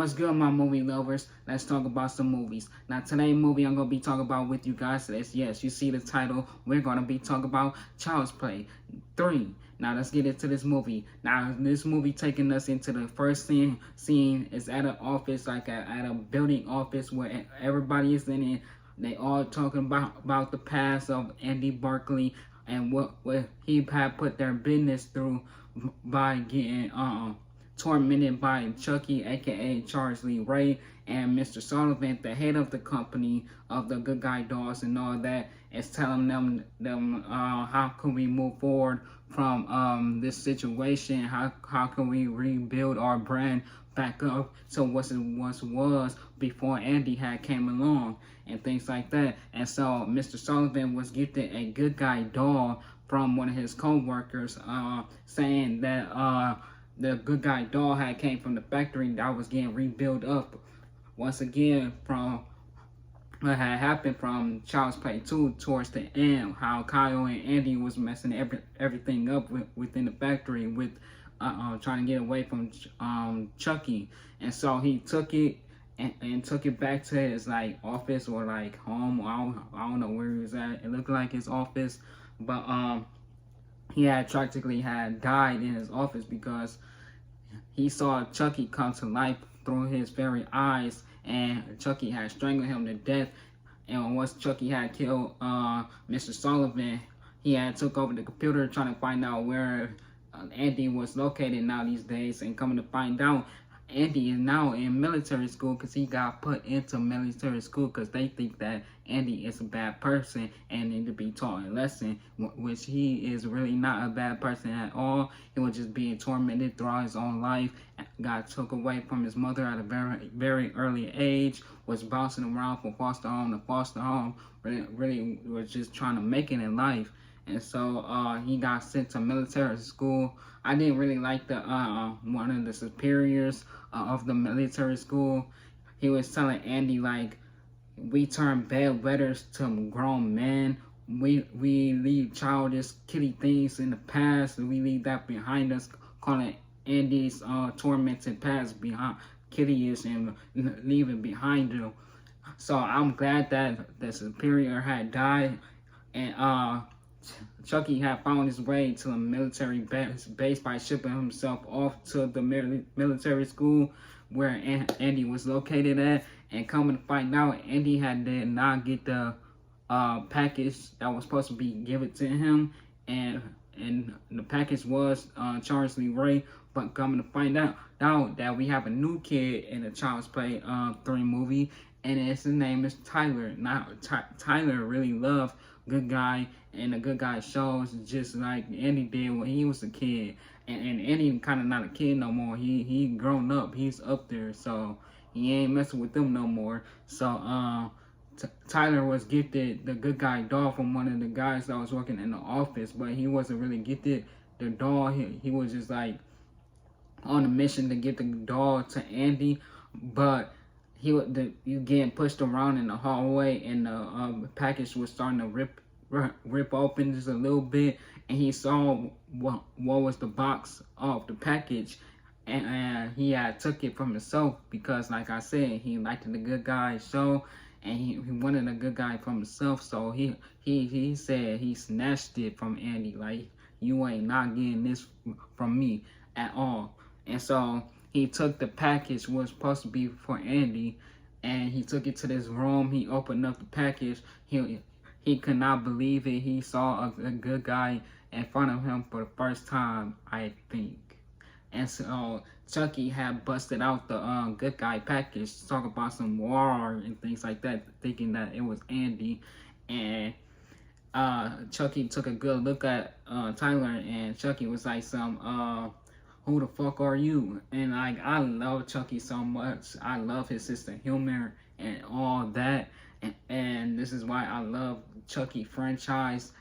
What's good, my movie lovers? Let's talk about some movies. Now, today's movie I'm gonna be talking about with you guys is, yes, you see the title. We're gonna be talking about Child's Play 3. Now, let's get into this movie. Now, this movie taking us into the first scene is at an office, like at a building office where everybody is in it. They all talking about the past of Andy Barkley and what he had put their business through by getting tormented by Chucky, aka Charles Lee Ray, and Mr. Sullivan, the head of the company of the Good Guy Dolls and all that, is telling them how can we move forward from this situation? How can we rebuild our brand back up to what it once was before Andy had came along and things like that. And so Mr. Sullivan was gifted a Good Guy doll from one of his co-workers, saying that the Good Guy doll had came from the factory that was getting rebuilt up once again from what had happened from Child's Play 2 towards the end, how Kyle and Andy was messing everything up within the factory with trying to get away from Chucky. And so he took it and took it back to his like office or like home. I don't know where he was at. It looked like his office, but he had practically had died in his office because he saw Chucky come to life through his very eyes, and Chucky had strangled him to death. And once Chucky had killed Mr. Sullivan, he had took over the computer trying to find out where Andy was located now these days, and coming to find out Andy is now in military school because he got put into military school because they think that Andy is a bad person and need to be taught a lesson, which he is really not a bad person at all. He was just being tormented throughout his own life, got took away from his mother at a very, very early age, was bouncing around from foster home to foster home, really was just trying to make it in life. And so he got sent to military school. I didn't really like the one of the superiors of the military school. He was telling Andy like, we turn bad letters to grown men. We leave childish kitty things in the past. We leave that behind us, calling Andy's tormented past behind kitty-ish and leaving behind him. So I'm glad that the superior had died, and Chucky had found his way to a military base by shipping himself off to the military school where Andy was located at. And coming to find out, Andy did not get the package that was supposed to be given to him, and the package was Charles Lee Ray. But coming to find out that we have a new kid in the Child's Play 3 movie, and his name is Tyler. Now Tyler really loved Good Guy and the Good Guy shows, just like Andy did when he was a kid. And Andy kind of not a kid no more. He grown up. He's up there, so he ain't messing with them no more. So Tyler was gifted the Good Guy doll from one of the guys that was working in the office, but he wasn't really gifted the doll. He was just like on a mission to get the doll to Andy, but you getting pushed around in the hallway, and the package was starting to rip open just a little bit, and he saw what was the box of the package, and he had took it from himself because, like I said, he liked the Good Guy show, and he wanted a good guy from himself. So he said he snatched it from Andy, like, you ain't not getting this from me at all. And so he took the package, was supposed to be for Andy, and he took it to this room. He opened up the package. He could not believe it. He saw a good guy in front of him for the first time, I think. And so Chucky had busted out the Good Guy package to talk about some war and things like that, thinking that it was Andy. And Chucky took a good look at Tyler, and Chucky was like who the fuck are you? And like, I love Chucky so much. I love his sense of humor and all that. And this is why I love Chucky franchise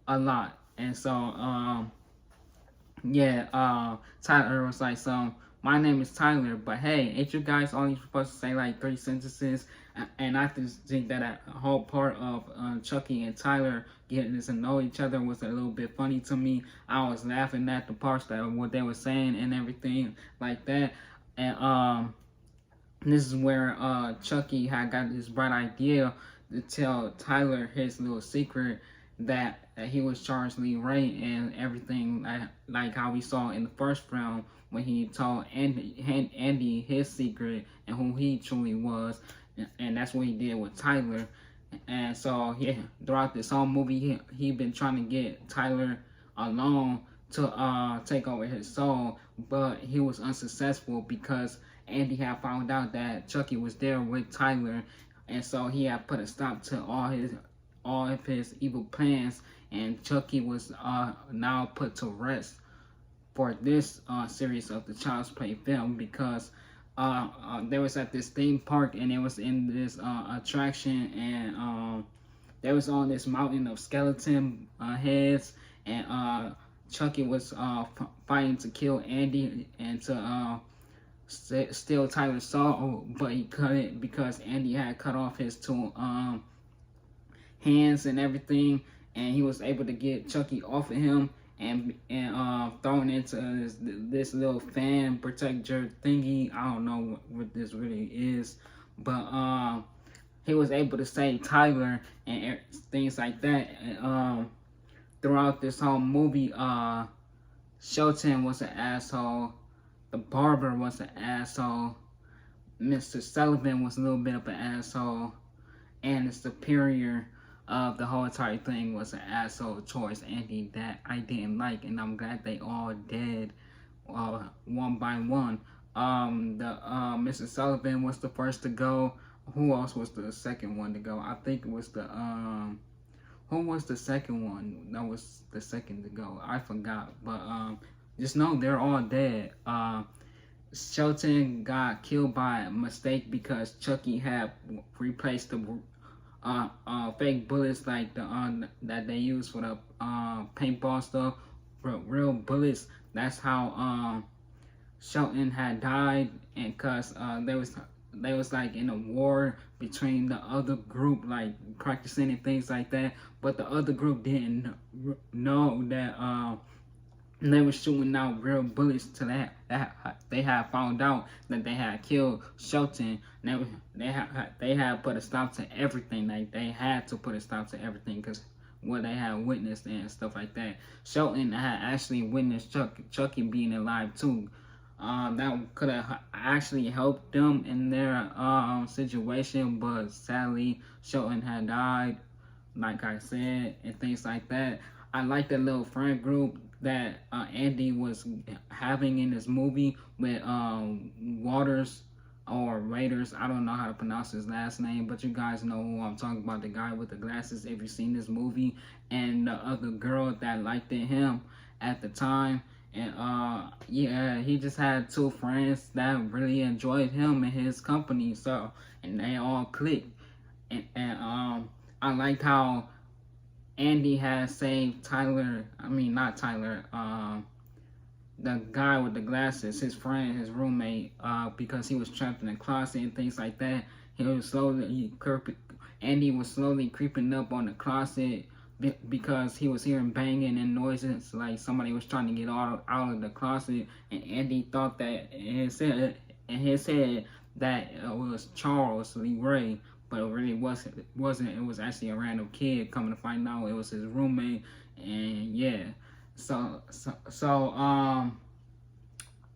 a lot. And so Tyler was like, my name is Tyler, but hey, ain't you guys only supposed to say like 3 sentences? And I just think that a whole part of Chucky and Tyler getting to know each other was a little bit funny to me. I was laughing at the parts that what they were saying and everything like that. And And this is where Chucky had got this bright idea to tell Tyler his little secret that he was Charles Lee Ray and everything, like how we saw in the first film when he told Andy his secret and who he truly was, and that's what he did with Tyler. And so yeah, throughout this whole movie, he been trying to get Tyler alone to take over his soul, but he was unsuccessful because Andy had found out that Chucky was there with Tyler, and so he had put a stop to all of his evil plans, and Chucky was now put to rest for this series of the Child's Play film because they was at this theme park and it was in this attraction, and they was on this mountain of skeleton heads, and Chucky was fighting to kill Andy and to steal Tyler's soul, but he couldn't because Andy had cut off his two hands and everything, and he was able to get Chucky off of him and thrown into this little fan protector thingy. I don't know what this really is, but he was able to save Tyler and things like that. And throughout this whole movie, Shelton was an asshole. The barber was an asshole. Mr. Sullivan was a little bit of an asshole. And the superior of the whole entire thing was an asshole towards Andy that I didn't like. And I'm glad they all dead one by one. Mr. Sullivan was the first to go. Who else was the second one to go? I think it was the who was the second one? That was the second to go. I forgot. But just know they're all dead. Shelton got killed by mistake because Chucky had replaced the fake bullets like the that they use for the paintball stuff for real bullets. That's how Shelton had died, and cause they was like in a war between the other group, like practicing and things like that. But the other group didn't know that they were shooting out real bullets to that they had found out that they had killed Shelton. They had put a stop to everything. Like they had to put a stop to everything because what they had witnessed and stuff like that. Shelton had actually witnessed Chucky being alive too. That could have actually helped them in their situation, but sadly Shelton had died, like I said, and things like that. I like the little friend group that Andy was having in this movie with Waters or Raiders. I don't know how to pronounce his last name, but you guys know who I'm talking about, the guy with the glasses if you've seen this movie, and the other girl that liked him at the time. And yeah, he just had two friends that really enjoyed him and his company, so, and they all clicked. And I liked how Andy had saved Tyler, I mean not Tyler, the guy with the glasses, his friend, his roommate, because he was trapped in a closet and things like that. Andy was slowly creeping up on the closet because he was hearing banging and noises like somebody was trying to get out of the closet, and Andy thought that in his head that it was Charles Lee Ray, but it really wasn't. It was actually a random kid. Coming to find out, it was his roommate, and yeah. So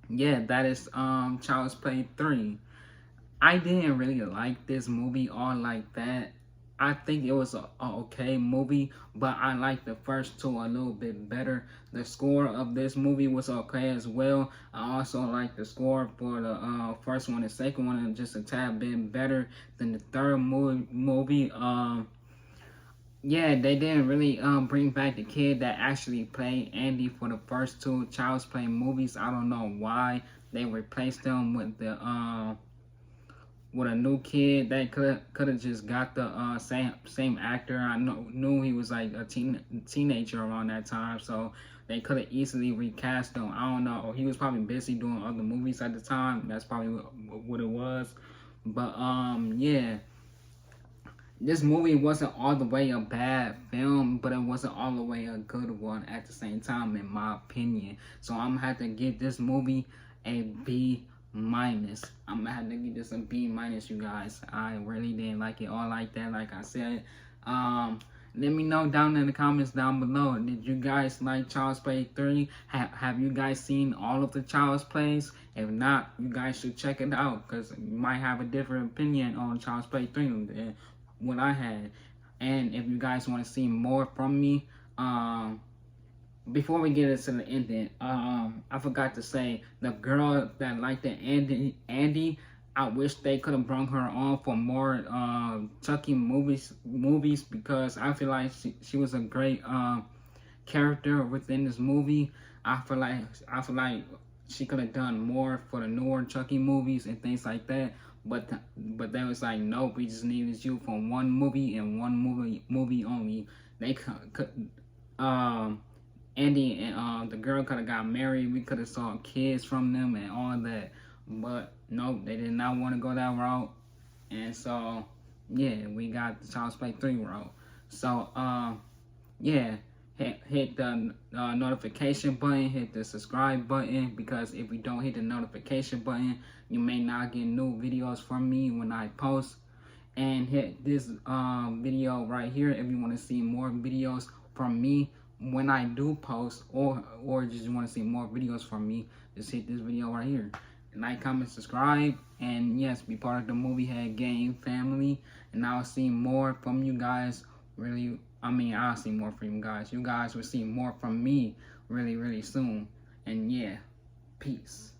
yeah, that is Child's Play 3. I didn't really like this movie all like that. I think it was a okay movie, but I like the first two a little bit better. The score of this movie was okay as well. I also like the score for the first one and second one, and just a tad bit better than the third movie. Yeah, they didn't really bring back the kid that actually played Andy for the first two Child's Play movies. I don't know why they replaced them with the with a new kid that could have just got the same actor. I knew he was like a teenager around that time, so they could have easily recast him. I don't know. He was probably busy doing other movies at the time. That's probably what it was. But yeah, this movie wasn't all the way a bad film, but it wasn't all the way a good one at the same time, in my opinion. So I'm gonna have to give this movie a B-. minus. I'm gonna have to give this a B minus, you guys. I really didn't like it all like that, like I said. Let me know down in the comments down below. Did you guys like Child's Play 3? Have you guys seen all of the Child's Plays? If not, you guys should check it out, because you might have a different opinion on Child's Play 3 than what I had. And if you guys want to see more from me, before we get into the ending, I forgot to say, the girl that liked the Andy, I wish they could have brought her on for more Chucky movies, because I feel like she was a great character within this movie. I feel like she could have done more for the newer Chucky movies and things like that. But they was like, nope, we just needed you for one movie and one movie only. They could Andy and the girl could have got married. We could have saw kids from them and all that. But nope, they did not want to go that route. And so, yeah, we got the Child's Play 3 route. So, yeah, hit the notification button, hit the subscribe button, because if you don't hit the notification button, you may not get new videos from me when I post. And hit this video right here if you want to see more videos from me when I do post, or just want to see more videos from me. Just hit this video right here. Like, comment, subscribe, and yes, be part of the Movie Head Gang family. And I'll see more from you guys. Really, I'll see more from you guys. You guys will see more from me really, really soon. And yeah, peace.